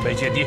备接敌。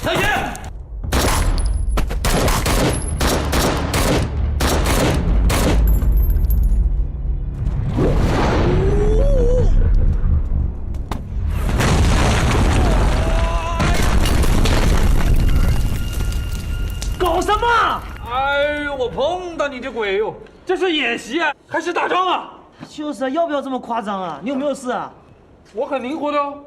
太监，搞什么？哎呦，我碰到你这鬼哟！这是演习啊，还是打仗啊？就是啊，要不要这么夸张啊？你有没有事啊？我很灵活的哦。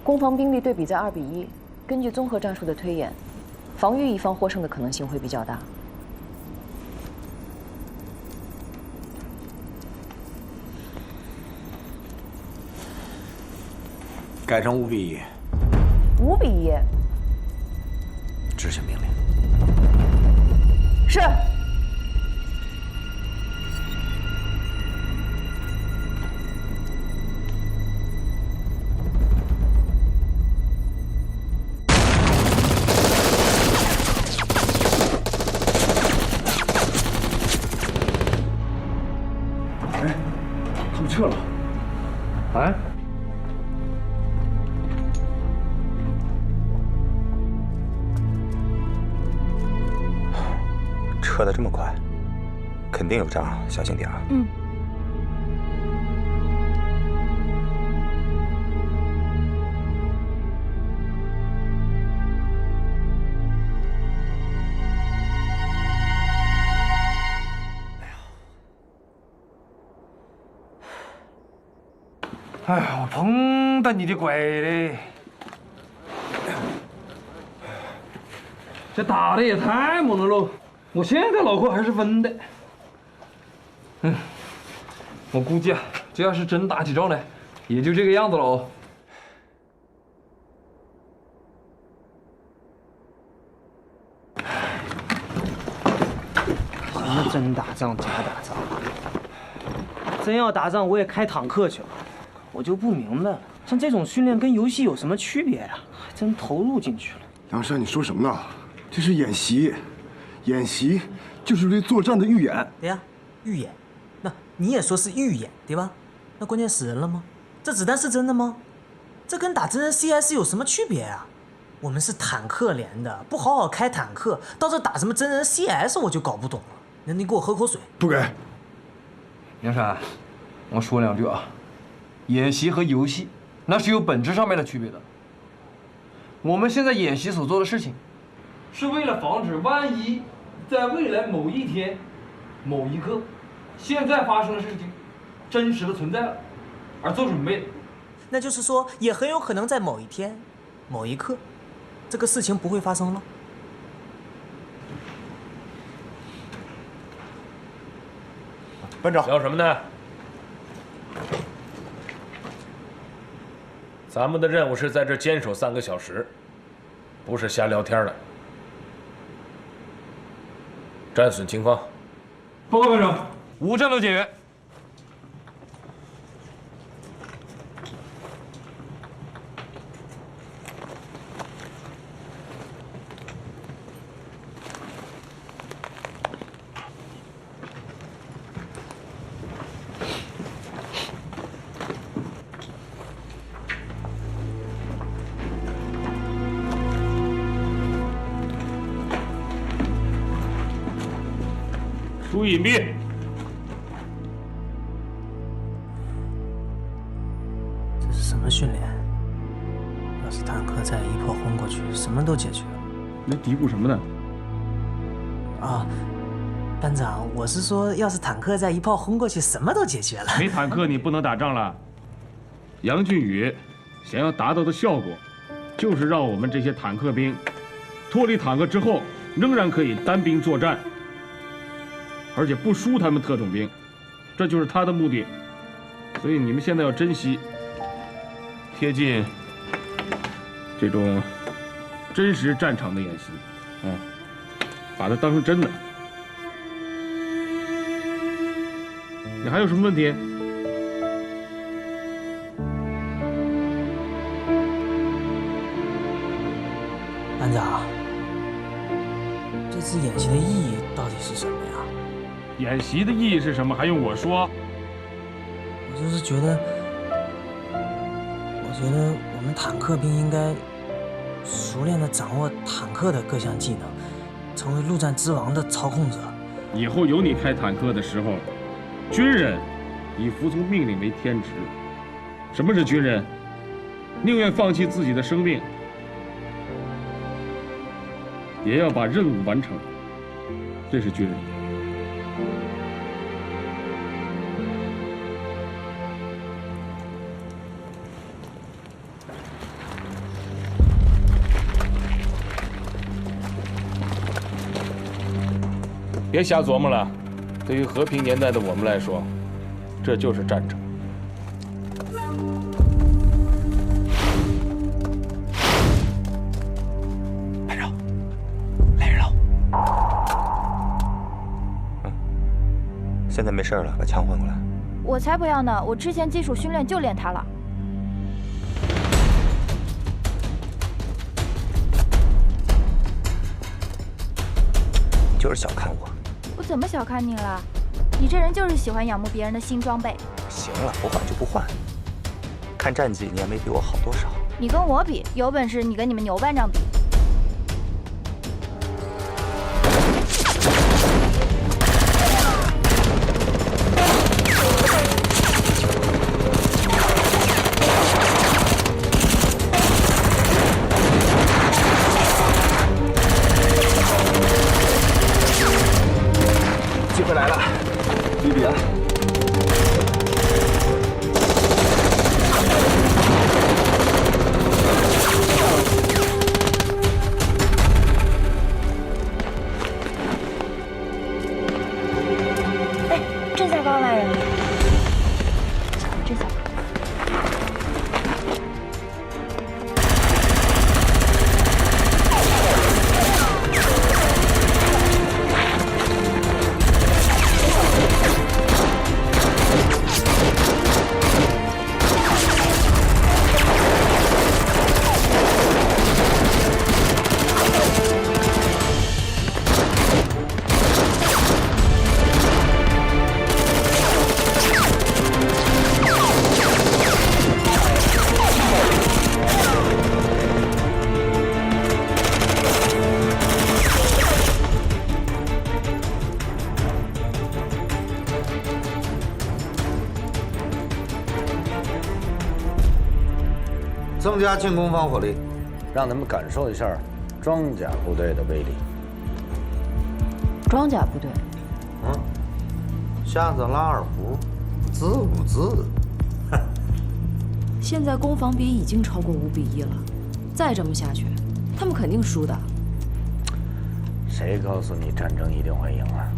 攻防兵力对比在2比1，根据综合战术的推演，防御一方获胜的可能性会比较大。改成5比1。5比1。执行命令。是。 撤了。哎，撤得这么快，肯定有诈，小心点啊。嗯。哎呀，我碰到你的鬼嘞！这打的也太猛了喽！我现在脑壳还是昏的。我估计啊，这要是真打起仗来，也就这个样子了哦。什么真打仗假打仗？真要打仗，我也开坦克去了。我就不明白了，像这种训练跟游戏有什么区别呀？还真投入进去了。梁山，你说什么呢？这是演习，演习就是对作战的预演。对呀，预演。那你也说是预演，对吧？那关键死人了吗？这子弹是真的吗？这跟打真人 CS 有什么区别啊？我们是坦克连的，不好好开坦克，到这打什么真人 CS 我就搞不懂了。那你给我喝口水。不给。梁山，我说两句啊。演习和游戏那是有本质上面的区别的。我们现在演习所做的事情，是为了防止万一在未来某一天、某一刻，现在发生的事情真实的存在了，而做准备的。那就是说，也很有可能在某一天、某一刻，这个事情不会发生了。班长，要什么呢？咱们的任务是在这坚守3个小时，不是瞎聊天的。战损情况。报告班长，无战斗减员。注意隐蔽。这是什么训练？要是坦克再一炮轰过去，什么都解决了。那嘀咕什么呢？啊，班长，我是说，要是坦克再一炮轰过去，什么都解决了。没坦克你不能打仗了。杨俊宇想要达到的效果，就是让我们这些坦克兵脱离坦克之后，仍然可以单兵作战。而且不输他们特种兵，这就是他的目的。所以你们现在要珍惜，贴近这种真实战场的演习，把它当成真的。你还有什么问题？班长，这次演习的意义到底是什么呀？演习的意义是什么？还用我说？我就是觉得，我们坦克兵应该熟练地掌握坦克的各项技能，成为陆战之王的操控者。以后有你开坦克的时候，军人以服从命令为天职。什么是军人？宁愿放弃自己的生命，也要把任务完成。这是军人。别瞎琢磨了，对于和平年代的我们来说，这就是战争。班长，来人了。现在没事了，把枪换过来。我才不要呢！我之前基础训练就练它了。你就是小看我。我怎么小看你了？你这人就是喜欢仰慕别人的新装备。行了，不换就不换。看战绩你也没比我好多少。你跟我比，有本事你跟你们牛班长比。机会来了，比比啊！增加进攻方火力，让他们感受一下装甲部队的威力。装甲部队，瞎子拉二胡，自不自？现在攻防比已经超过5比1了，再这么下去，他们肯定输的。谁告诉你战争一定会赢啊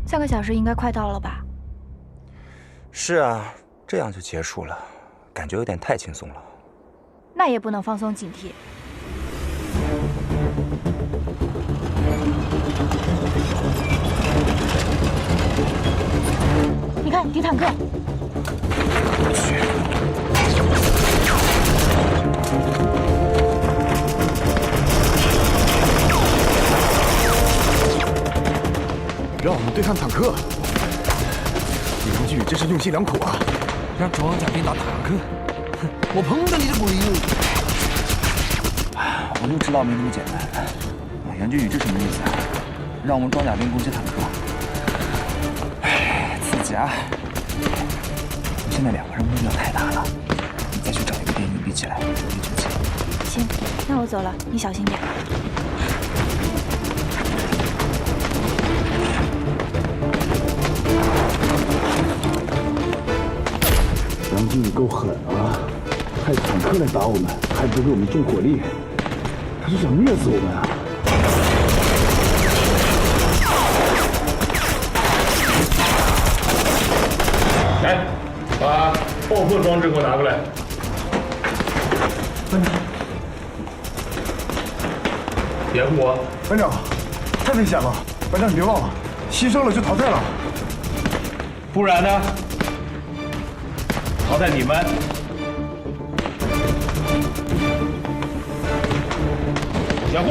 ？3个小时应该快到了吧？是啊，这样就结束了，感觉有点太轻松了。那也不能放松警惕。你看，敌坦克。让我们对抗坦克，梁俊宇真是用心良苦啊！让装甲兵打坦克，我碰到你的鬼了！我就知道没那么简单。杨俊宇这什么意思啊？让我们装甲兵攻击坦克？刺激啊！现在2个人目标太大了，你再去找一个电影比起来容易决起。行，那我走了，你小心点。梁经理够狠啊！派坦克来打我们，还不给我们重火力，他是想虐死我们啊！来，把爆破装置给我拿过来。班长，掩护我。班长，太危险了！班长，你别忘了，牺牲了就淘汰了。不然呢？淘汰你们。掩护。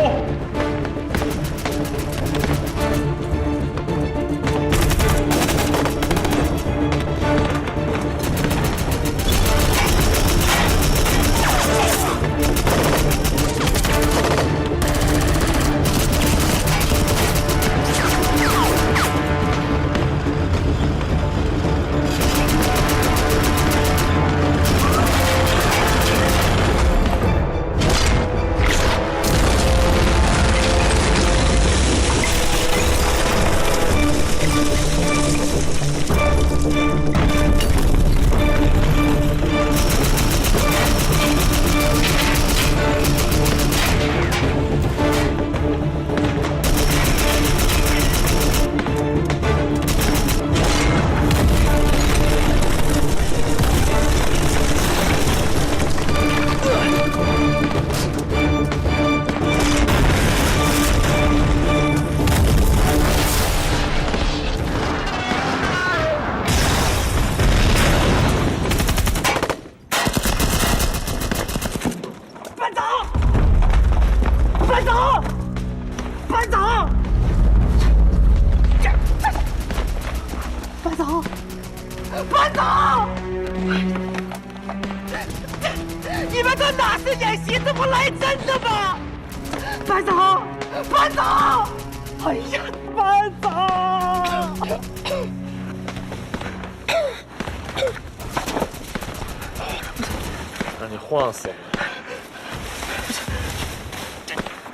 班长！你们这哪是演习，这不来真的吗？班长，班长！哎呀，班长！让你晃死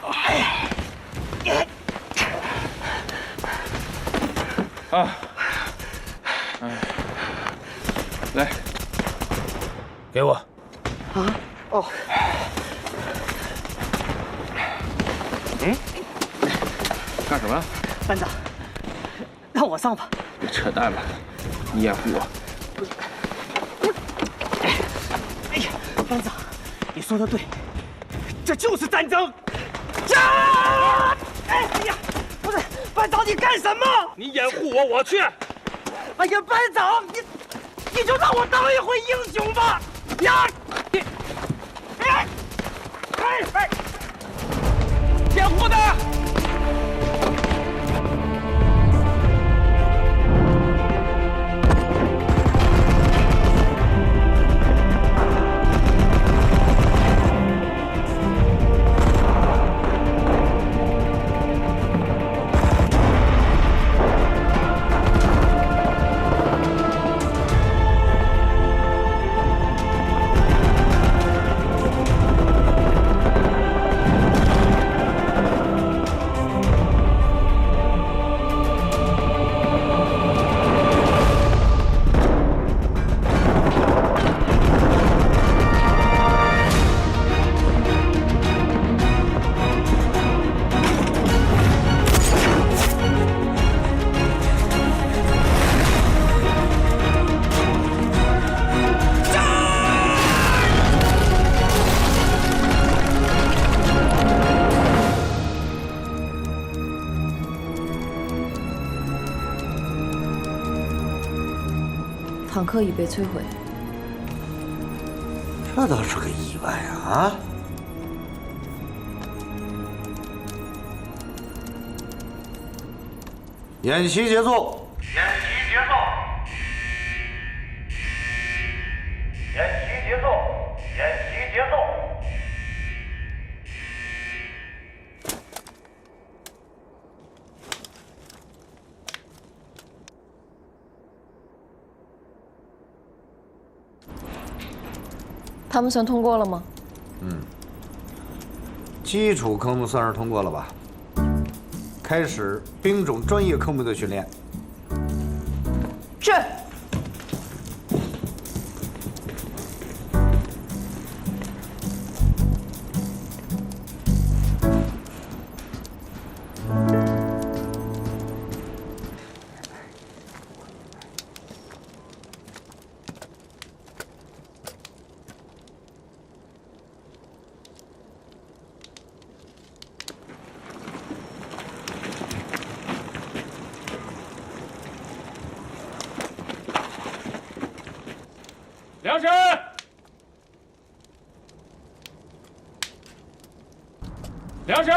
我！啊！来，给我。啊？哦。干什么？班长，让我上吧。别扯淡了，你掩护我。哎呀，班长，你说的对，这就是战争。哎呀，不是，班长你干什么？你掩护我，我去。哎呀，班长，你就让我当一回英雄吧！呀，掩护的。坦克已被摧毁。这倒是个意外啊！演习结束。演习结束。演习结束。演习结束。他们算通过了吗？基础科目算是通过了吧？开始兵种专业科目的训练。是。梁神，梁神，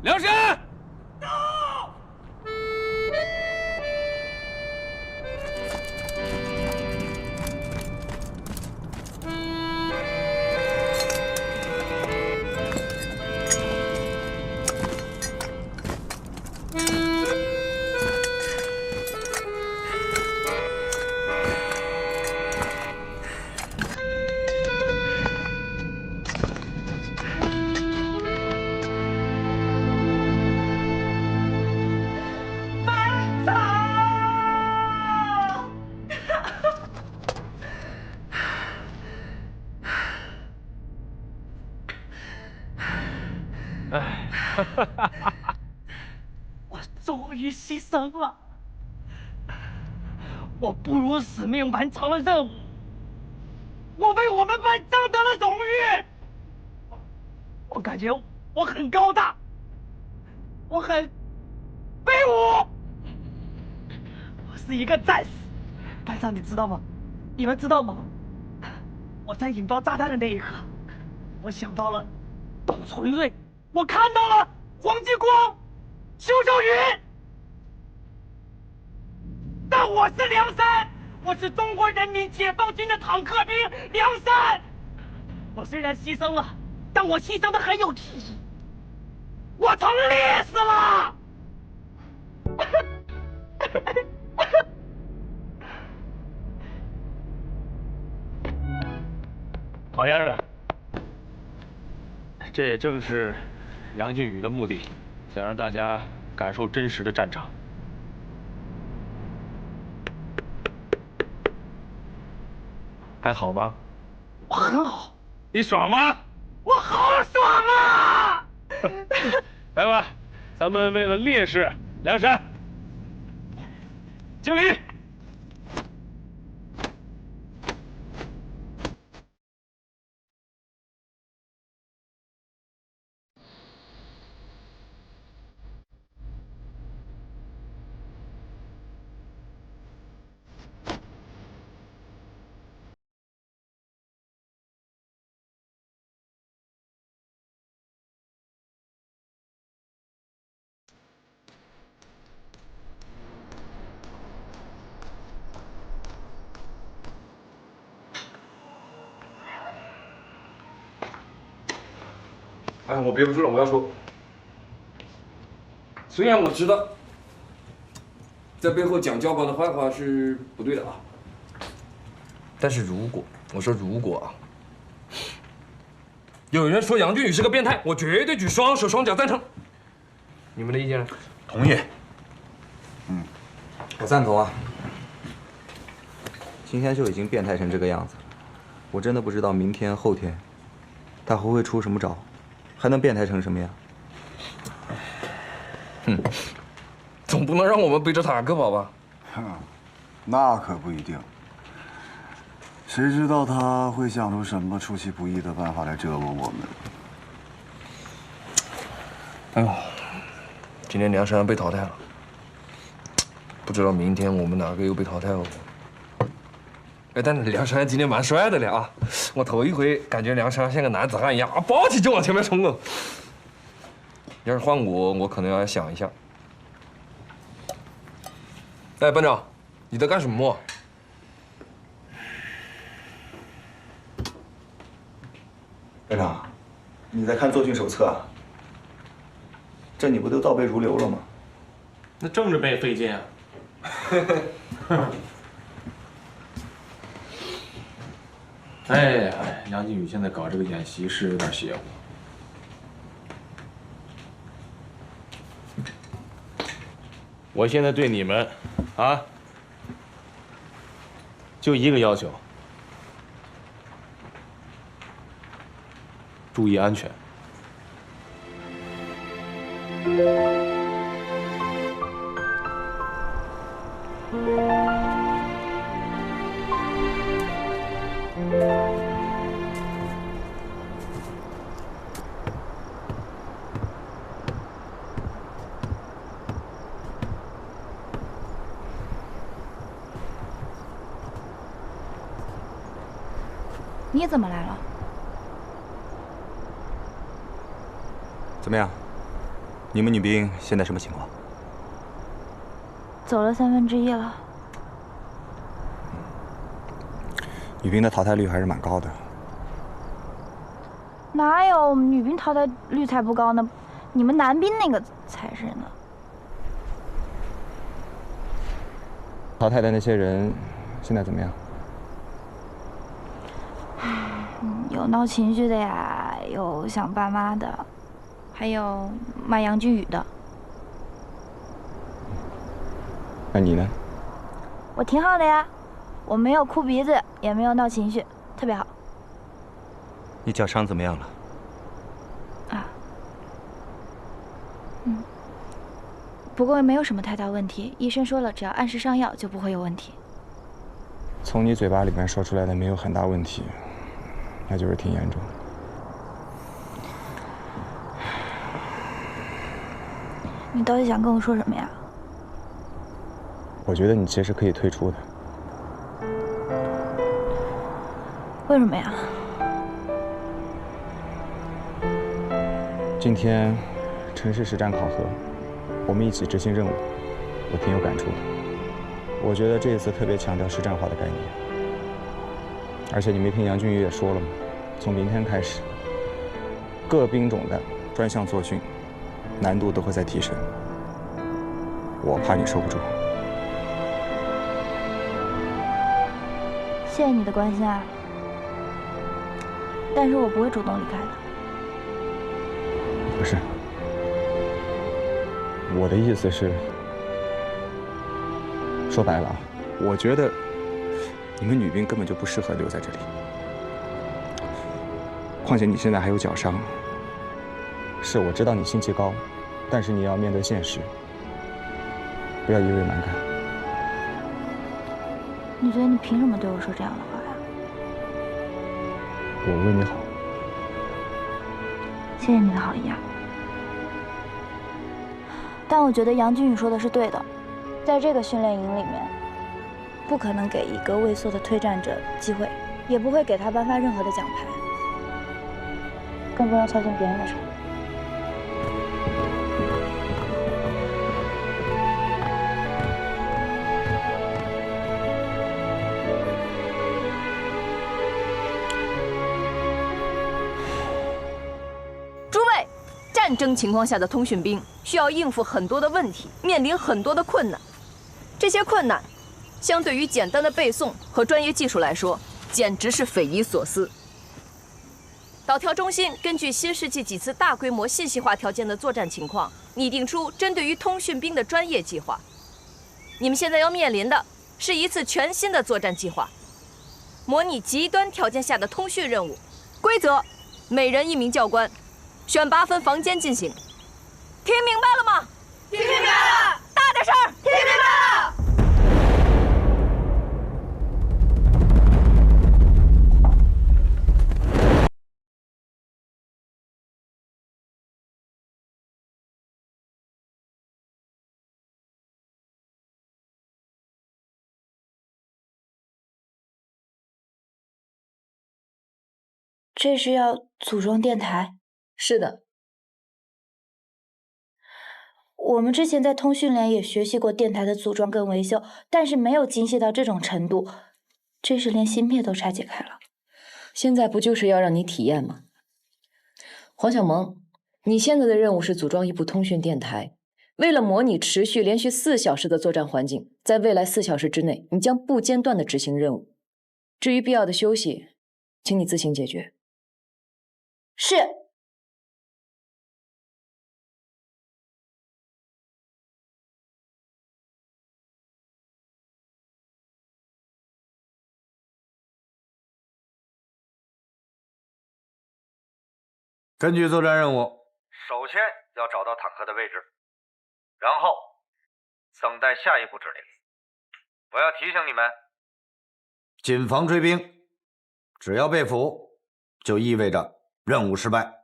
梁神。我终于牺牲了，我不辱使命完成了任务，我为我们班争得了荣誉。我感觉我很高大，我很威武，我是一个战士。班长，你知道吗？你们知道吗？我在引爆炸弹的那一刻，我想到了董存瑞，我看到了黄继光、邱少云，但我是梁山，我是中国人民解放军的坦克兵梁山。我虽然牺牲了，但我牺牲的很有意义，我成烈士了。好样的！这也正是杨靖宇的目的，想让大家感受真实的战场。还好吗？我很好。你爽吗？我好爽啊！来吧，咱们为了烈士梁山敬礼。哎，我憋不住了，我要说。虽然我知道，在背后讲教官的坏话是不对的啊，但是如果我说如果啊，有人说杨靖宇是个变态，我绝对举双手双脚赞成。你们的意见呢？同意。我赞同啊。今天就已经变态成这个样子了，我真的不知道明天后天他还会出什么招。还能变态成什么样？总不能让我们背着坦克跑吧？那可不一定。谁知道他会想出什么出其不意的办法来折磨我们？哎呦，今天梁山被淘汰了，不知道明天我们哪个又被淘汰哦。哎，但是梁山今天蛮帅的了啊！我头一回感觉梁山像个男子汉一样啊，抱起就往前面冲哦。要是换我，我可能要想一下。哎，班长，你在干什么？班长，你在看作训手册啊？这你不都倒背如流了吗？那政治背费劲啊。哎，梁靖宇现在搞这个演习是有点邪乎。我现在对你们，啊，就一个要求：注意安全。你怎么来了？怎么样？你们女兵现在什么情况？走了1/3了。女兵的淘汰率还是蛮高的。哪有女兵淘汰率才不高呢？你们男兵那个才是呢。淘汰的那些人现在怎么样？有闹情绪的呀，有想爸妈的，还有骂杨俊宇的。那你呢？我挺好的呀，我没有哭鼻子，也没有闹情绪，特别好。你脚伤怎么样了？不过没有什么太大问题，医生说了，只要按时上药就不会有问题。从你嘴巴里面说出来的没有很大问题，那就是挺严重。你到底想跟我说什么呀？我觉得你其实可以退出的。为什么呀？今天城市实战考核，我们一起执行任务，我挺有感触的。我觉得这一次特别强调实战化的概念，而且你没听杨俊宇也说了吗？从明天开始，各兵种的专项作训难度都会在提升，我怕你受不住。谢谢你的关心啊，但是我不会主动离开的。不是，我的意思是，说白了啊，我觉得你们女兵根本就不适合留在这里。况且你现在还有脚伤，是我知道你心气高，但是你要面对现实，不要一味蛮干。你觉得你凭什么对我说这样的话呀？我为你好。谢谢你的好意啊。但我觉得杨俊宇说的是对的，在这个训练营里面，不可能给一个畏缩的退战者机会，也不会给他颁发任何的奖牌，更不要操心别人的事。诸位，战争情况下的通讯兵需要应付很多的问题，面临很多的困难。这些困难，相对于简单的背诵和专业技术来说，简直是匪夷所思。导调中心根据新世纪几次大规模信息化条件的作战情况，拟定出针对于通讯兵的专业计划。你们现在要面临的是一次全新的作战计划，模拟极端条件下的通讯任务。规则：每人1名教官，选8分房间进行。听明白了吗？听明白了。大点声！听明白了。这是要组装电台？是的。我们之前在通讯连也学习过电台的组装跟维修，但是没有精细到这种程度。这是连芯片都拆解开了。现在不就是要让你体验吗？黄小萌，你现在的任务是组装一部通讯电台。为了模拟持续连续4小时的作战环境，在未来4小时之内，你将不间断地执行任务。至于必要的休息，请你自行解决。是。根据作战任务，首先要找到坦克的位置，然后等待下一步指令。我要提醒你们，谨防追兵，只要被俘，就意味着任务失败。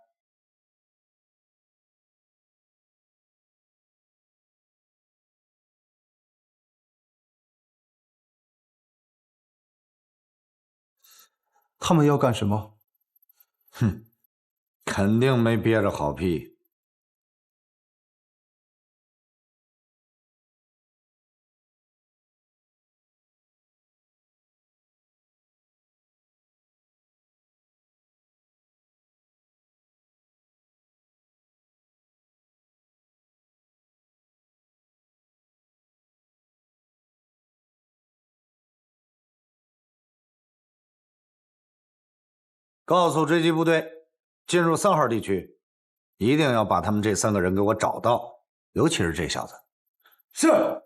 他们要干什么？哼，肯定没憋着好屁。告诉追击部队，进入3号地区，一定要把他们这3个人给我找到，尤其是这小子。是。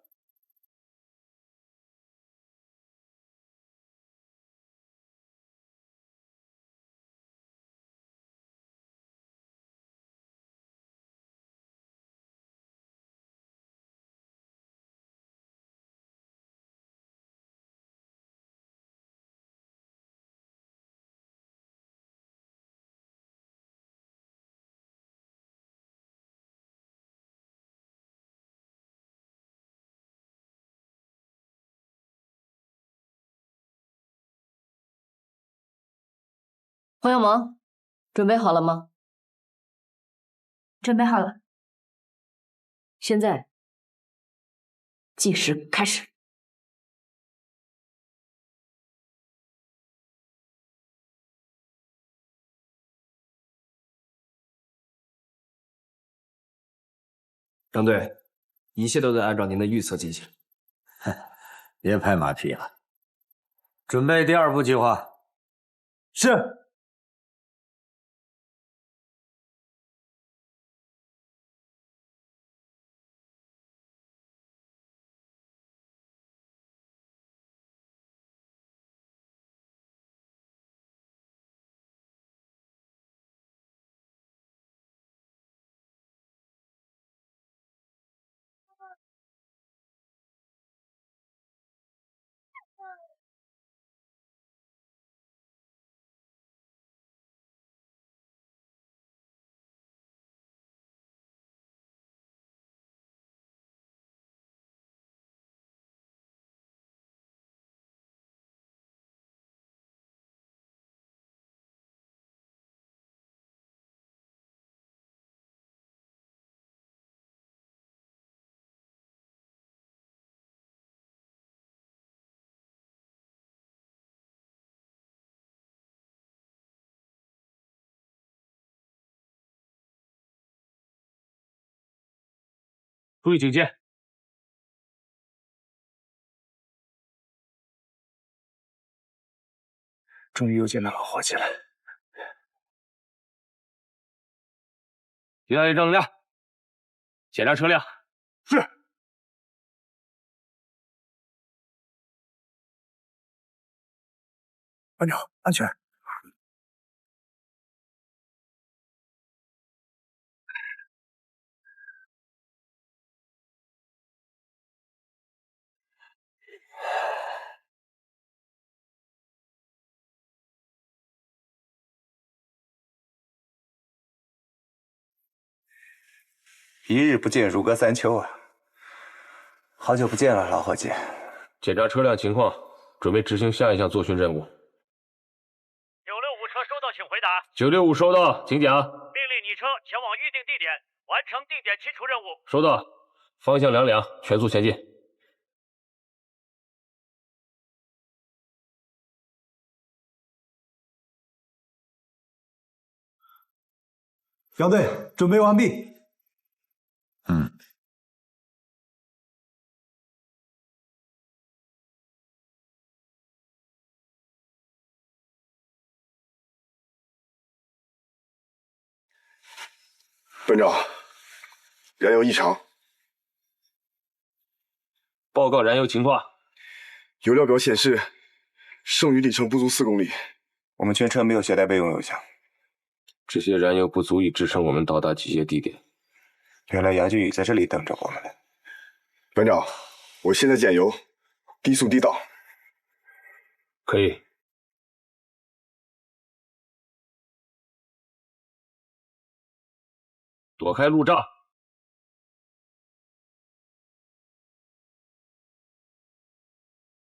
黄小萌，准备好了吗？准备好了。现在计时开始。张队，一切都在按照您的预测进行。别拍马屁了，准备第2步计划。是。注意警戒！终于又见到老伙计了。接下来正能量，检查车辆。是。班长，安全。一日不见，如隔3秋啊！好久不见了，老伙计。检查车辆情况，准备执行下一项作训任务。96-5车收到，请回答。965收到，请讲。命令你车前往预定地点，完成定点清除任务。收到，方向2两，全速前进。杨队，准备完毕。班长，燃油异常。报告燃油情况。油料表显示，剩余里程不足4公里。我们全车没有携带备用油箱。这些燃油不足以支撑我们到达集结地点。原来杨俊宇在这里等着我们呢。班长，我现在减油，低速低档。可以。躲开路障。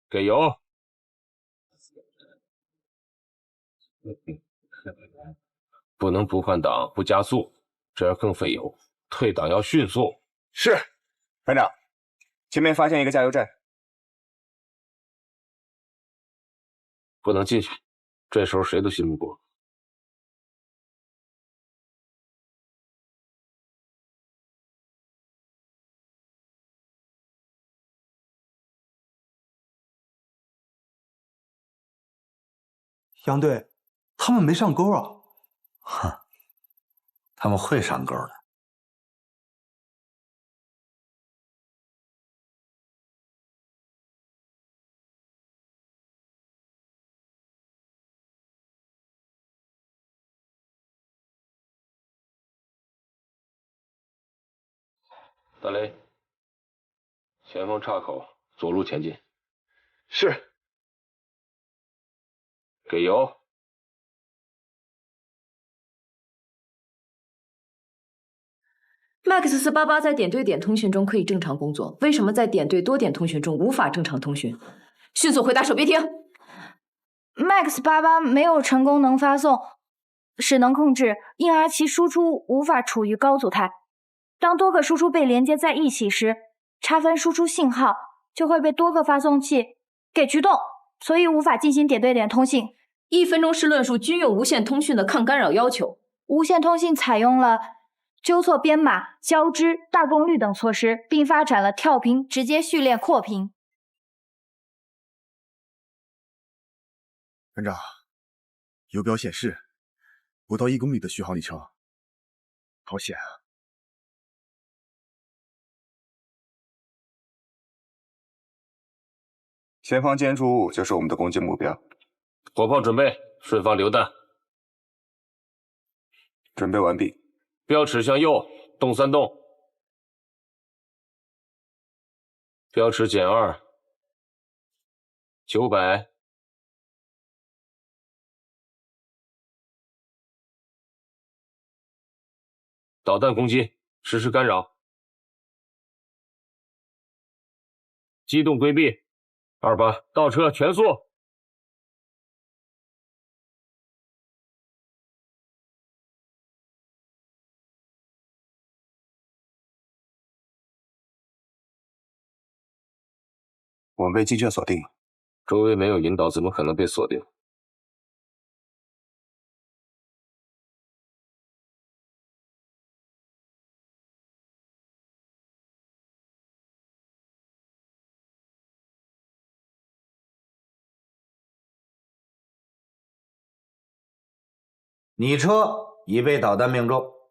给油。不能不换挡，不加速，这样更费油。退档要迅速。是，班长，前面发现一个加油站，不能进去。这时候谁都信不过。杨队，他们没上钩啊！哼，他们会上钩的。大雷，前方岔口，左路前进。是。给油。Max 488在点对点通讯中可以正常工作，为什么在点对多点通讯中无法正常通讯？迅速回答，手别停。Max 88没有成功能发送使能控制，因而其输出无法处于高阻态。当多个输出被连接在一起时，差分输出信号就会被多个发送器给驱动，所以无法进行点对点通信。1分钟式论述均有无线通讯的抗干扰要求。无线通信采用了纠错编码、交织、大功率等措施，并发展了跳频、直接序列扩频。班长，油表显示不到1公里的续航里程，好险啊！前方建筑物就是我们的攻击目标。火炮准备，顺方榴弹。准备完毕。标尺向右，动3动。标尺减2。900。导弹攻击，实施干扰。机动规避。28，倒车全速。我们被精确锁定了，周围没有引导，怎么可能被锁定？你车已被导弹命中，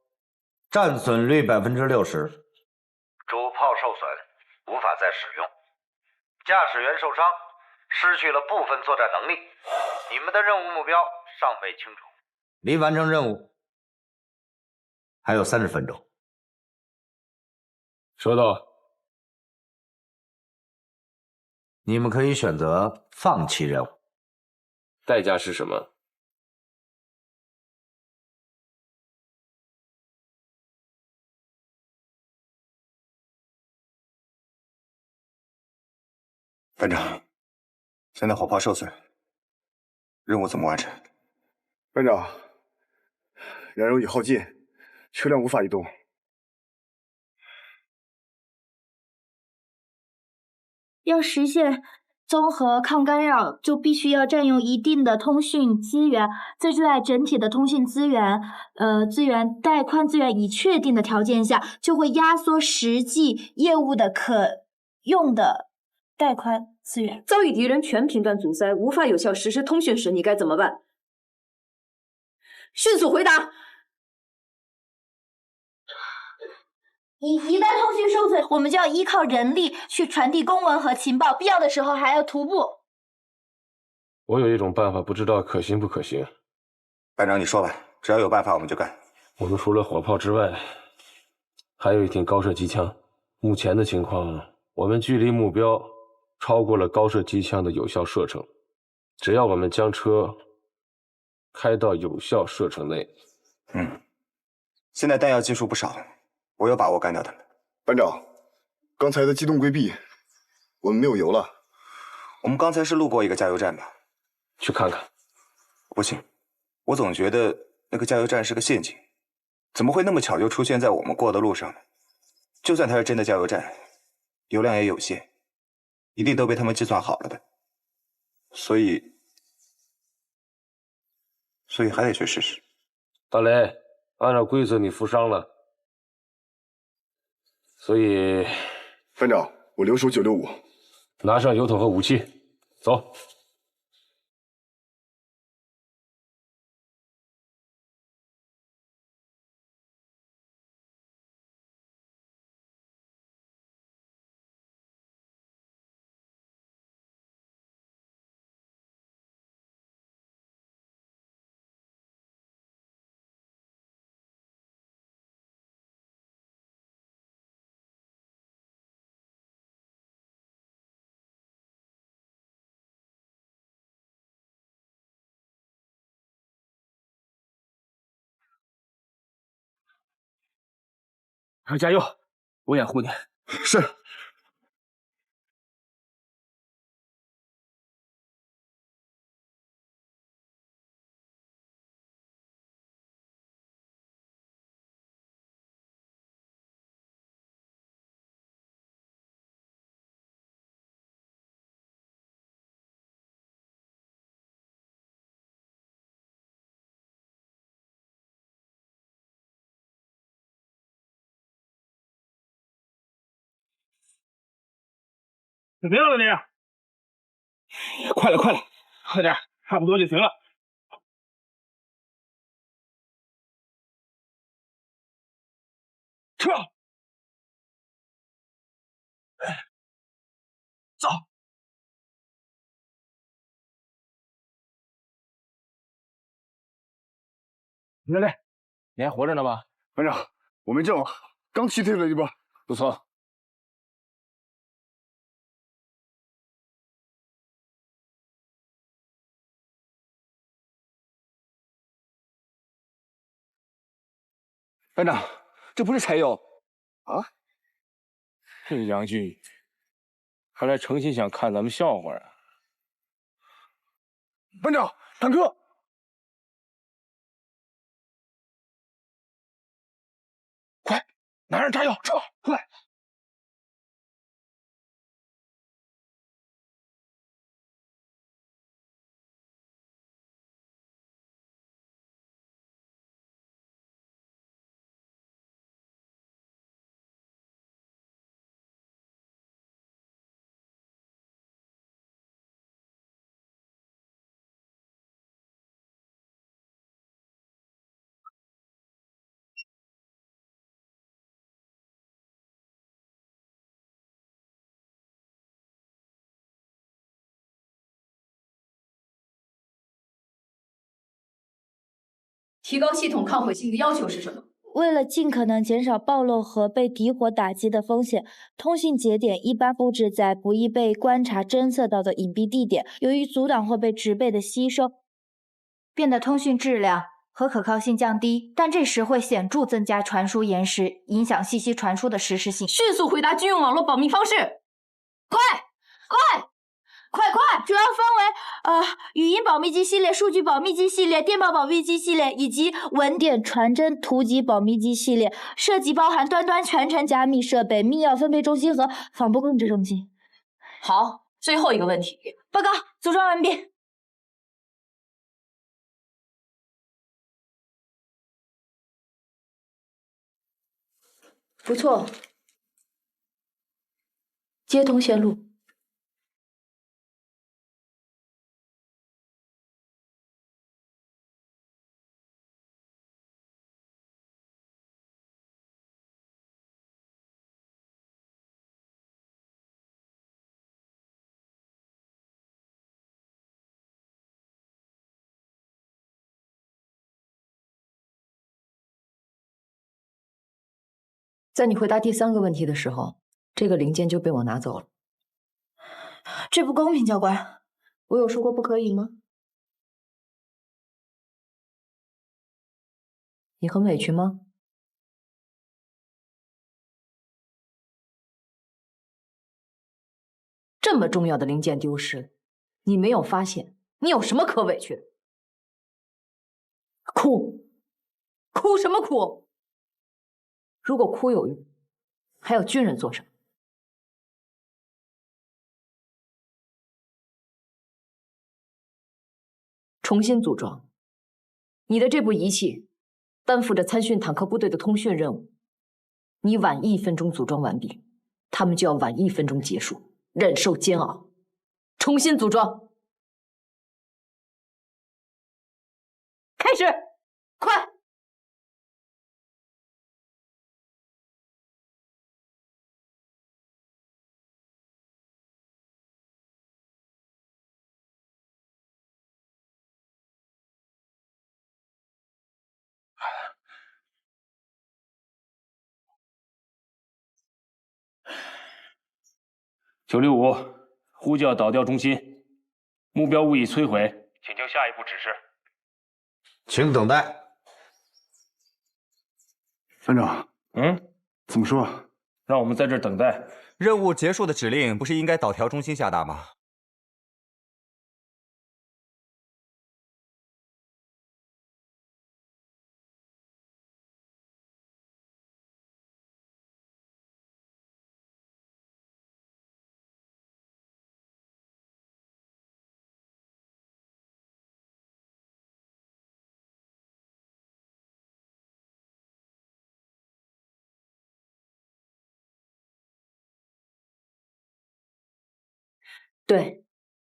战损率60%，主炮受损，无法再使用。驾驶员受伤，失去了部分作战能力。你们的任务目标尚未清楚，离完成任务还有30分钟。收到。你们可以选择放弃任务。代价是什么？班长，现在火炮受损，任务怎么完成？班长，燃油已耗尽，车辆无法移动。要实现综合抗干扰，就必须要占用一定的通讯资源，这就在整体的通讯资源带宽资源已确定的条件下，就会压缩实际业务的可用的带宽资源。遭遇敌人全频段阻塞，无法有效实施通讯时，你该怎么办？迅速回答。一旦通讯受损，我们就要依靠人力去传递公文和情报，必要的时候还要徒步。我有一种办法，不知道可行不可行。班长，你说吧，只要有办法我们就干。我们除了火炮之外，还有一挺高射机枪。目前的情况，我们距离目标超过了高射机枪的有效射程。只要我们将车开到有效射程内，现在弹药技术不少。我有把握干掉他们。班长，刚才的机动规避，我们没有油了。我们刚才是路过一个加油站吧？去看看。不行，我总觉得那个加油站是个陷阱，怎么会那么巧就出现在我们过的路上呢？就算它是真的加油站，油量也有限，一定都被他们计算好了的。所以还得去试试。大雷，按照规则你负伤了。所以，班长，我留守965，拿上油桶和武器，走。加油，我掩护你。是。怎么样了你？快了，快点，差不多就行了。撤！走！雷雷，你还活着呢吧？班长，我没中，刚击退了一波，不错。班长，这不是柴油啊！这杨俊宇，看来诚心想看咱们笑话啊！班长，坦克！快，拿上炸药，撤！快！提高系统抗毁性的要求是什么？为了尽可能减少暴露和被敌火打击的风险，通信节点一般布置在不易被观察侦测到的隐蔽地点。由于阻挡会被植被的吸收，变得通讯质量和可靠性降低，但这时会显著增加传输延时，影响信息传输的实时性。迅速回答军用网络保密方式。快！快！主要分为语音保密机系列、数据保密机系列、电报保密机系列以及文点传真图集保密机系列，涉及包含端端全程加密设备、密钥分配中心和防波控制中心。好，最后一个问题，报告，组装完毕。不错，接通线路。在你回答第3个问题的时候，这个零件就被我拿走了。这不公平，教官。我有说过不可以吗？你很委屈吗？这么重要的零件丢失，你没有发现，你有什么可委屈的？哭什么哭？如果哭有用，还要军人做什么？重新组装。你的这部仪器担负着参训坦克部队的通讯任务，你晚1分钟组装完毕，他们就要晚1分钟结束，忍受煎熬。重新组装，开始，快！965，呼叫导调中心，目标物已摧毁，请听下一步指示。请等待。班长，怎么说？让我们在这儿等待。任务结束的指令不是应该导调中心下达吗？对，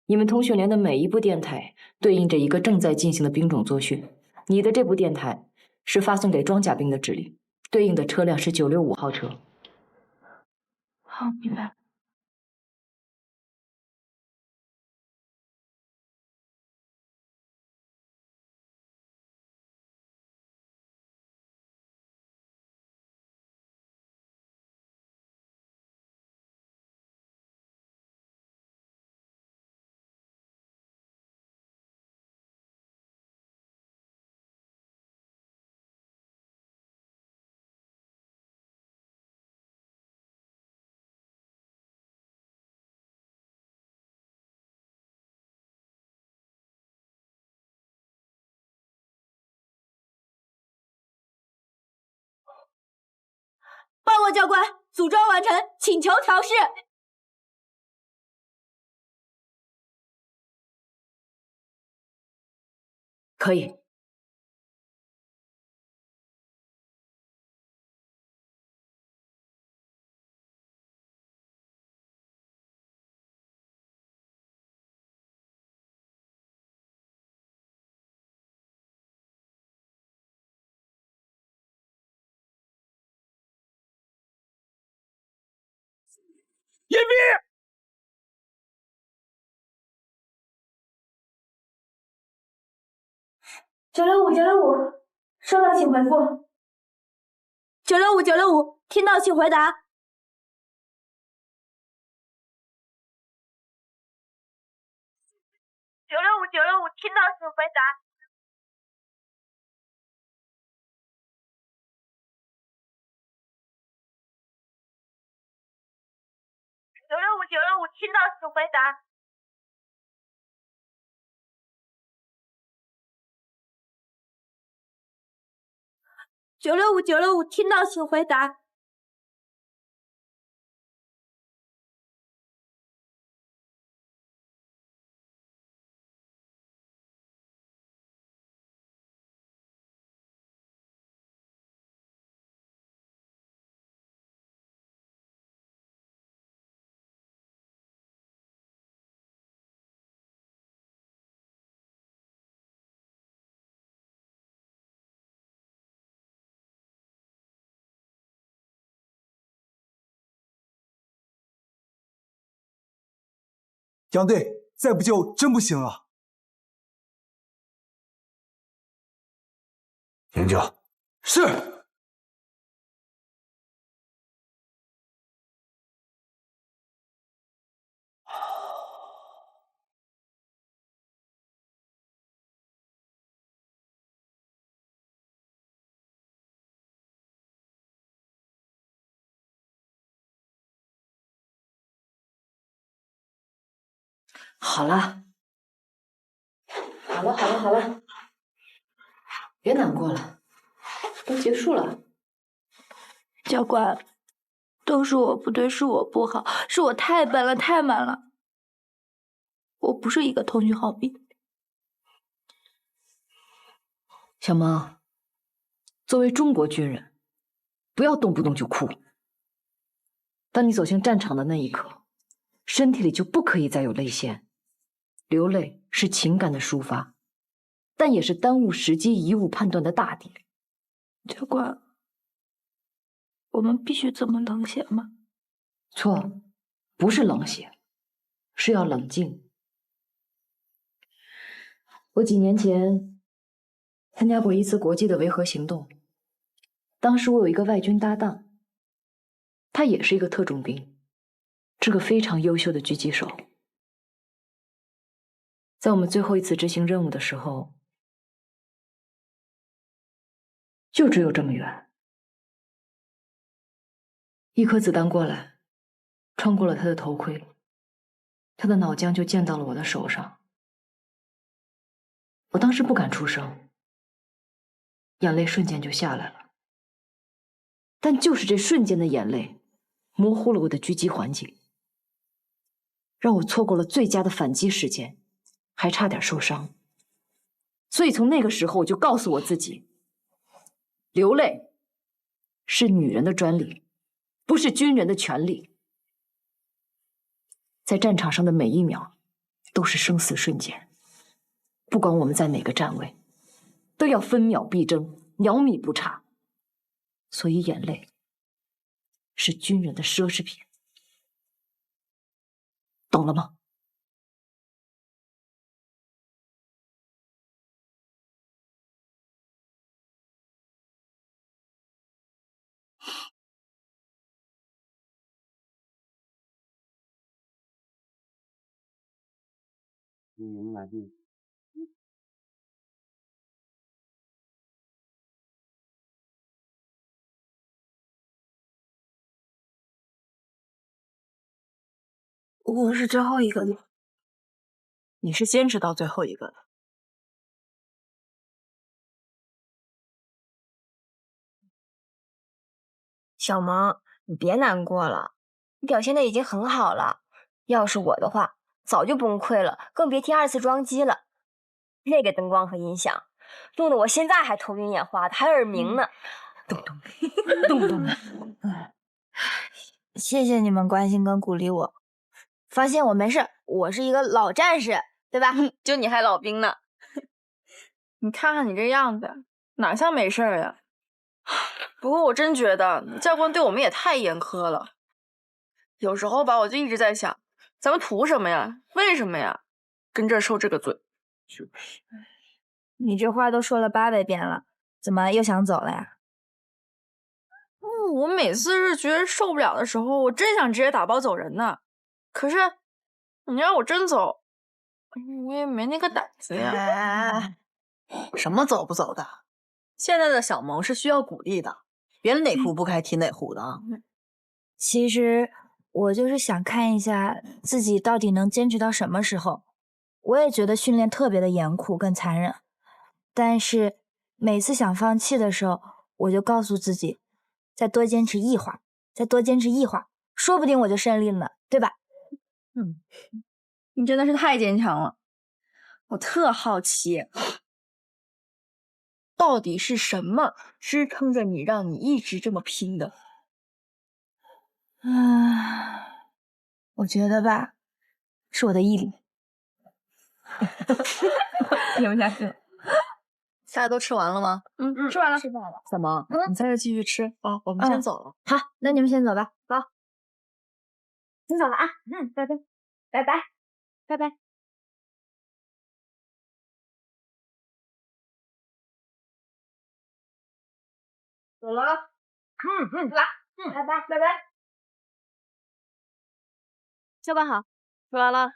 你们通讯连的每一部电台对应着一个正在进行的兵种作训。你的这部电台是发送给装甲兵的指令，对应的车辆是965号车。好，明白。报告教官，组装完成，请求调试。可以。隐蔽！965，收到，请回复。965，听到请回答。965，听到请回答。965，听到请回答。965，965，听到请回答。杨队，再不救真不行了。营救。是。好了，好了，别难过了，都结束了。教官，都是我不对，是我不好，是我太笨了，太慢了。我不是一个通讯好兵。小萌，作为中国军人，不要动不动就哭。当你走向战场的那一刻，身体里就不可以再有泪腺。流泪是情感的抒发，但也是耽误时机、贻误判断的大敌。教官，我们必须这么冷血吗？错，不是冷血，是要冷静。我几年前参加过一次国际的维和行动，当时我有一个外军搭档，他也是一个特种兵，是个非常优秀的狙击手。在我们最后一次执行任务的时候，就只有这么远，一颗子弹过来，穿过了他的头盔，他的脑浆就溅到了我的手上。我当时不敢出声，眼泪瞬间就下来了。但就是这瞬间的眼泪，模糊了我的狙击环境，让我错过了最佳的反击时间，还差点受伤。所以从那个时候我就告诉我自己，流泪是女人的专利，不是军人的权利。在战场上的每一秒都是生死瞬间，不管我们在哪个站位，都要分秒必争，秒米不差。所以眼泪是军人的奢侈品，懂了吗？我是最后一个的。你是坚持到最后一个的。小萌，你别难过了，你表现的已经很好了。要是我的话，早就崩溃了，更别提2次装机了。那个灯光和音响，弄得我现在还头晕眼花的，还耳鸣呢。动动。谢谢你们关心跟鼓励我，放心，我没事，我是一个老战士，对吧？就你还老兵呢。你看看你这样子，哪像没事呀？不过我真觉得教官对我们也太严苛了。有时候吧，我就一直在想，咱们图什么呀？为什么呀？跟这儿受这个罪。你这话都说了800遍了，怎么又想走了呀？我每次是觉得受不了的时候，我真想直接打包走人呢。可是你让我真走，我也没那个胆子呀。什么走不走的？现在的小萌是需要鼓励的，别哪壶不开提哪壶的。其实我就是想看一下自己到底能坚持到什么时候。我也觉得训练特别的严酷跟残忍，但是每次想放弃的时候，我就告诉自己，再多坚持一会儿，再多坚持一会儿，说不定我就胜利了呢，对吧？你真的是太坚强了，我特好奇，到底是什么支撑着你，让你一直这么拼的？我觉得吧，是我的毅力。咽不下去了。大家都吃完了吗？吃完了。吃饱了。怎么？你在这继续吃啊？我们先走了。好，那你们先走吧。好，先走了啊。拜拜，拜拜，拜拜。走了。走了。拜拜，拜拜。教官好，吃完了。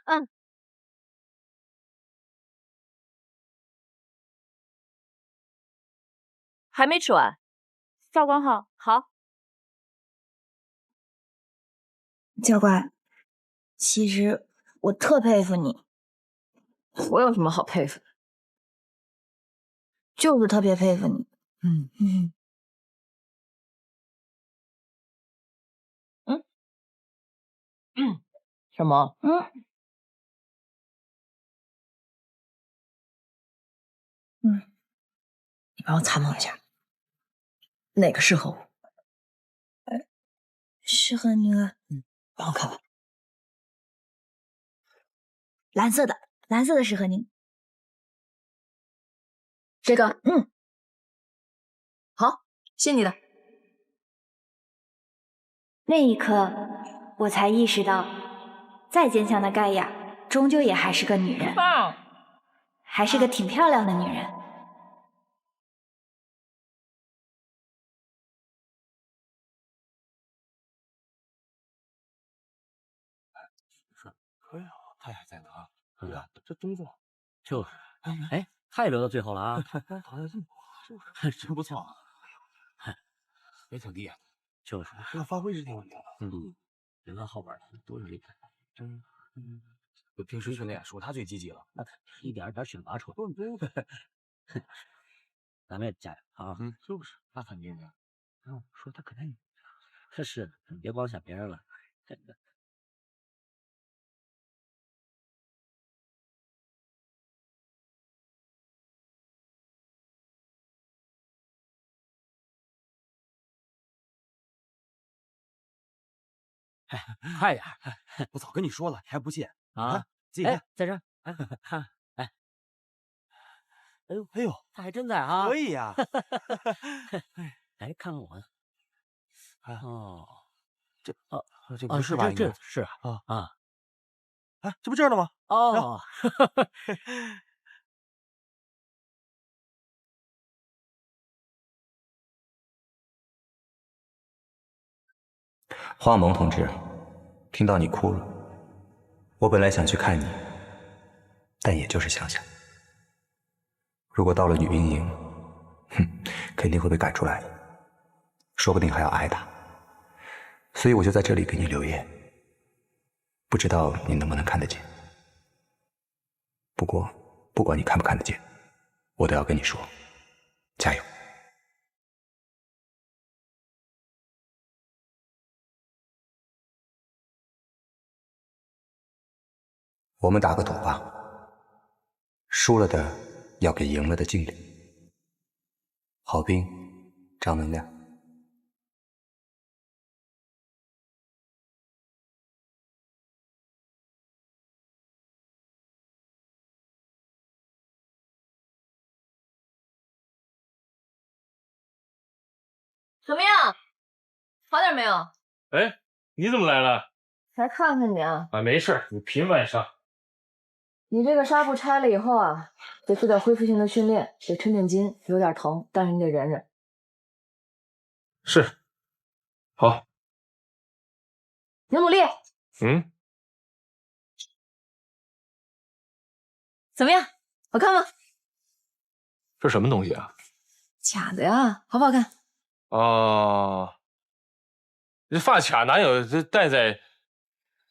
还没吃完。教官好，好。教官，其实我特佩服你。我有什么好佩服的？就是特别佩服你。什么？你帮我参谋一下，哪个适合我？适合你啊。帮我看看。蓝色的，蓝色的适合您。这个，好，信你的。那一刻，我才意识到，再坚强的盖亚，终究也还是个女人，还是个挺漂亮的女人。可以啊，他还在呢啊！对呀，这动作就是，哎，他也留到最后了啊！他好像这么好，真不错，也挺厉害，就是这个发挥是挺稳定的。人在后边多是厉害，真。我平时训练说他最积极了，那他一点一点选拔出来。咱们也加油啊！就是，那肯定的。说他可爱你，是，你别光想别人了。太阳，我早跟你说了，还不信啊？自己看，在这儿，哎呦，他还真在啊！可以呀，来看看我，这不是吧？这是啊，哎，这不这儿呢吗？哦，花萌同志，听到你哭了，我本来想去看你，但也就是想想，如果到了女兵营，肯定会被赶出来的，说不定还要挨打，所以我就在这里给你留言，不知道你能不能看得见。不过，不管你看不看得见，我都要跟你说，加油！我们打个赌吧，输了的要给赢了的敬礼。好兵，张能量。怎么样？好点没有？哎，你怎么来了？来看看你啊。没事，你平晚上。你这个纱布拆了以后啊，得做点恢复性的训练，得抻抻筋，有点疼，但是你得忍忍。是，好。你努力。怎么样？好看吗？这什么东西啊？卡的呀，好不好看？哦，这发卡哪有这戴在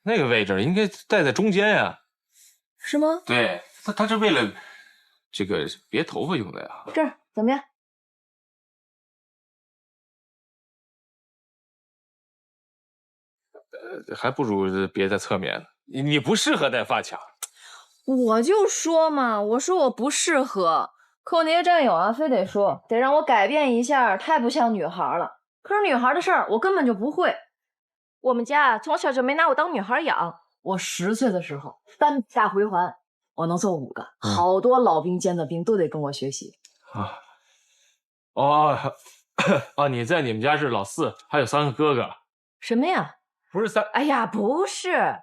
那个位置？应该戴在中间呀。是吗？对，它是为了这个别头发用的呀。这儿怎么样？还不如别在侧面呢。你不适合带发卡。我就说嘛，我说我不适合，可我那些战友啊，非得说得让我改变一下，太不像女孩了。可是女孩的事儿我根本就不会，我们家从小就没拿我当女孩养。我10岁的时候单下回环我能做5个，好多老兵尖子兵都得跟我学习啊。哦，你在你们家是老4，还有3个哥哥。什么呀？不是3？哎呀，不是，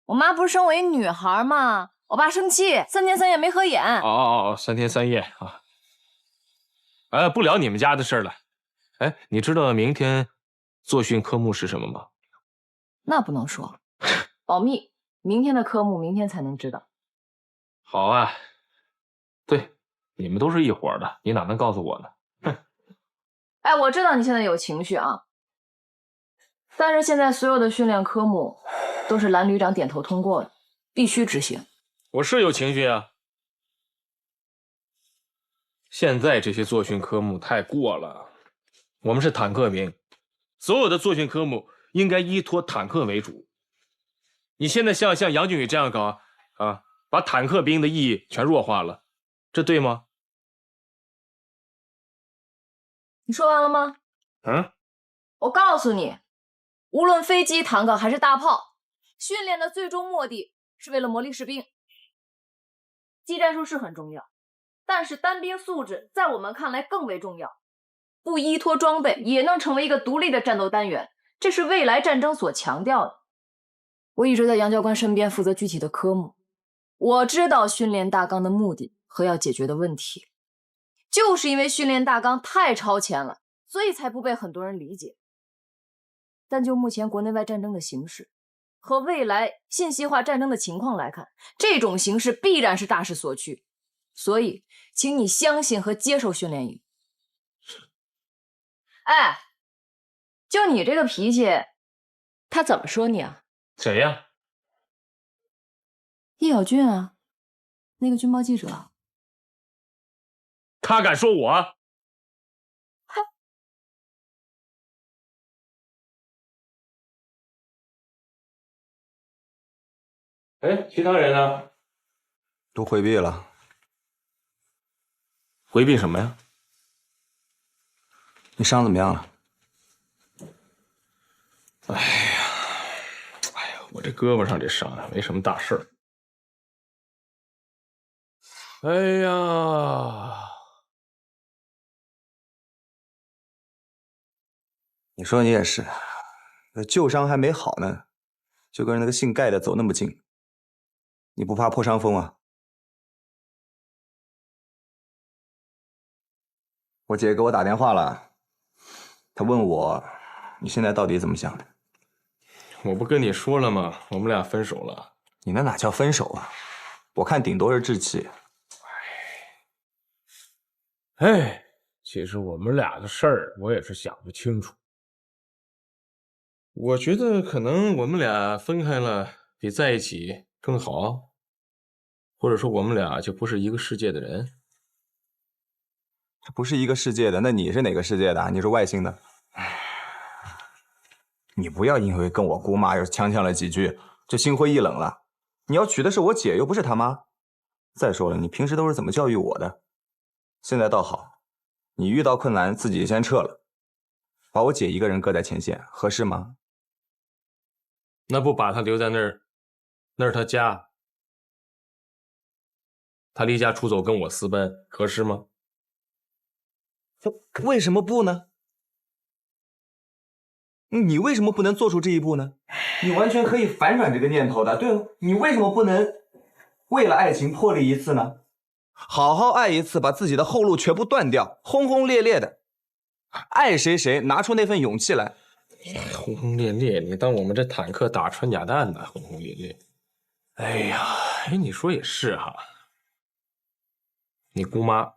我妈不是生我一女孩吗？我爸生气，3天3夜没合眼。哦，3天3夜啊。不聊你们家的事了。哎，你知道明天作训科目是什么吗？那不能说，保密。明天的科目明天才能知道。好啊，对，你们都是一伙的，你哪能告诉我呢？哼！哎，我知道你现在有情绪啊，但是现在所有的训练科目都是蓝旅长点头通过的，必须执行。我是有情绪啊。现在这些作训科目太过了，我们是坦克兵，所有的作训科目应该依托坦克为主。你现在像杨俊宇这样搞啊，把坦克兵的意义全弱化了，这对吗？你说完了吗？我告诉你，无论飞机、坦克还是大炮，训练的最终目的是为了磨砺士兵。技战术是很重要，但是单兵素质在我们看来更为重要。不依托装备也能成为一个独立的战斗单元，这是未来战争所强调的。我一直在杨教官身边负责具体的科目，我知道训练大纲的目的和要解决的问题。就是因为训练大纲太超前了，所以才不被很多人理解。但就目前国内外战争的形势和未来信息化战争的情况来看，这种形势必然是大势所趋。所以，请你相信和接受训练营。哎，就你这个脾气，他怎么说你啊？谁呀？叶小军啊，那个军报记者。他敢说我？哎，其他人呢？都回避了。回避什么呀？你伤怎么样了？哎呀，我这胳膊上这伤啊，没什么大事儿。哎呀，你说你也是，旧伤还没好呢，就跟那个姓盖的走那么近，你不怕破伤风啊？我姐给我打电话了，她问我你现在到底怎么想的？我不跟你说了吗？我们俩分手了。你那哪叫分手啊？我看顶多是置气。哎，其实我们俩的事儿我也是想不清楚。我觉得可能我们俩分开了比在一起更好，或者说我们俩就不是一个世界的人。这不是一个世界的，那你是哪个世界的？你是外星的。你不要因为跟我姑妈又呛了几句就心灰意冷了。你要娶的是我姐，又不是他妈。再说了，你平时都是怎么教育我的？现在倒好，你遇到困难自己先撤了，把我姐一个人搁在前线，合适吗？那不把她留在那儿，那是她家，她离家出走跟我私奔，合适吗？为什么不呢？你为什么不能做出这一步呢？你完全可以反转这个念头的，对哦，你为什么不能为了爱情破例一次呢？好好爱一次，把自己的后路全部断掉，轰轰烈烈的爱谁，拿出那份勇气来。轰轰烈烈，你当我们这坦克打穿甲弹呢？轰轰烈烈。哎呀，哎，你说也是哈。你姑妈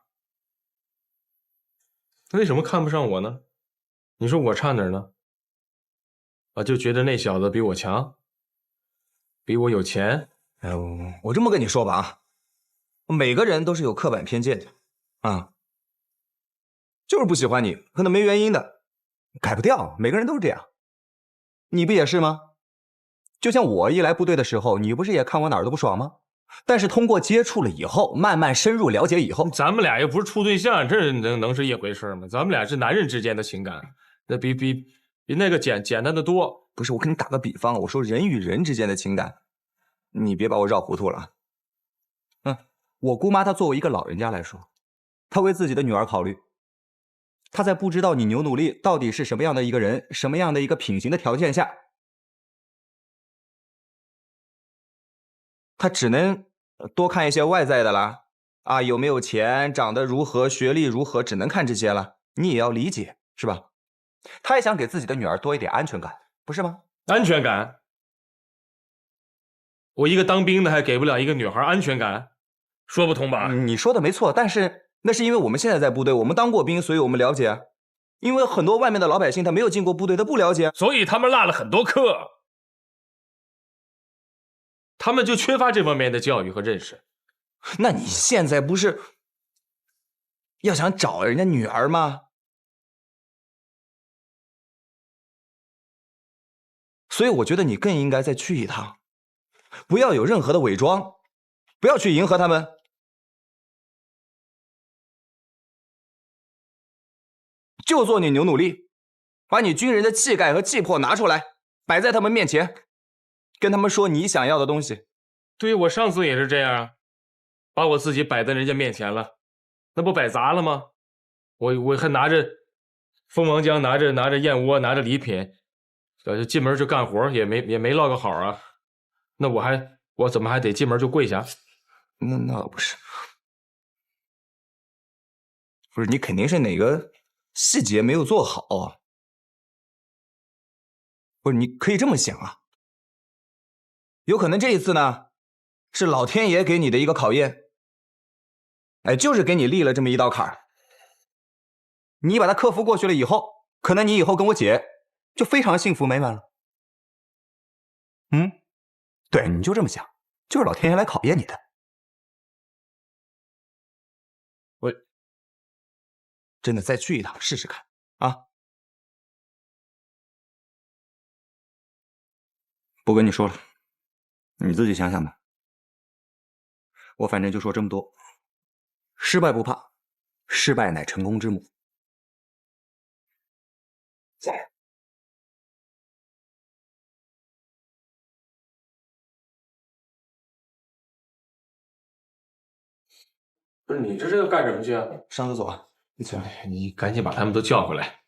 为什么看不上我呢？你说我差哪儿呢？啊，就觉得那小子比我强，比我有钱。哎，我这么跟你说吧啊，每个人都是有刻板偏见的啊，就是不喜欢你，可能没原因的，改不掉，每个人都是这样。你不也是吗？就像我一来部队的时候，你不是也看我哪儿都不爽吗？但是通过接触了以后，慢慢深入了解以后，咱们俩又不是处对象，这能是一回事吗？咱们俩是男人之间的情感，那比那个简单的多。不是，我跟你打个比方，我说人与人之间的情感，你别把我绕糊涂了。我姑妈她作为一个老人家来说，她为自己的女儿考虑，她在不知道你牛努力到底是什么样的一个人，什么样的一个品行的条件下，她只能多看一些外在的啦，啊，有没有钱，长得如何，学历如何，只能看这些了。你也要理解，是吧？她也想给自己的女儿多一点安全感，不是吗？安全感？我一个当兵的还给不了一个女孩安全感？说不通吧？你说的没错，但是那是因为我们现在在部队，我们当过兵，所以我们了解。因为很多外面的老百姓他没有进过部队，他不了解，所以他们落了很多课，他们就缺乏这方面的教育和认识。那你现在不是要想找人家女儿吗？所以我觉得你更应该再去一趟，不要有任何的伪装，不要去迎合他们。就做你牛努力，把你军人的气概和气魄拿出来，摆在他们面前，跟他们说你想要的东西。对，我上次也是这样啊，把我自己摆在人家面前了，那不摆砸了吗？我还拿着蜂王浆，拿着燕窝，拿着礼品，进门就干活，也没落个好啊。那我怎么还得进门就跪下？那不是，不是你肯定是哪个细节没有做好。不是，你可以这么想啊，有可能这一次呢，是老天爷给你的一个考验，哎，就是给你立了这么一道坎儿。你把它克服过去了以后，可能你以后跟我姐就非常幸福美满了。对，你就这么想，就是老天爷来考验你的。我真的再去一趟试试看啊！不跟你说了，你自己想想吧。我反正就说这么多，失败不怕，失败乃成功之母。再。不是你这是要干什么去啊？上厕所，你起来，你赶紧把他们都叫回来。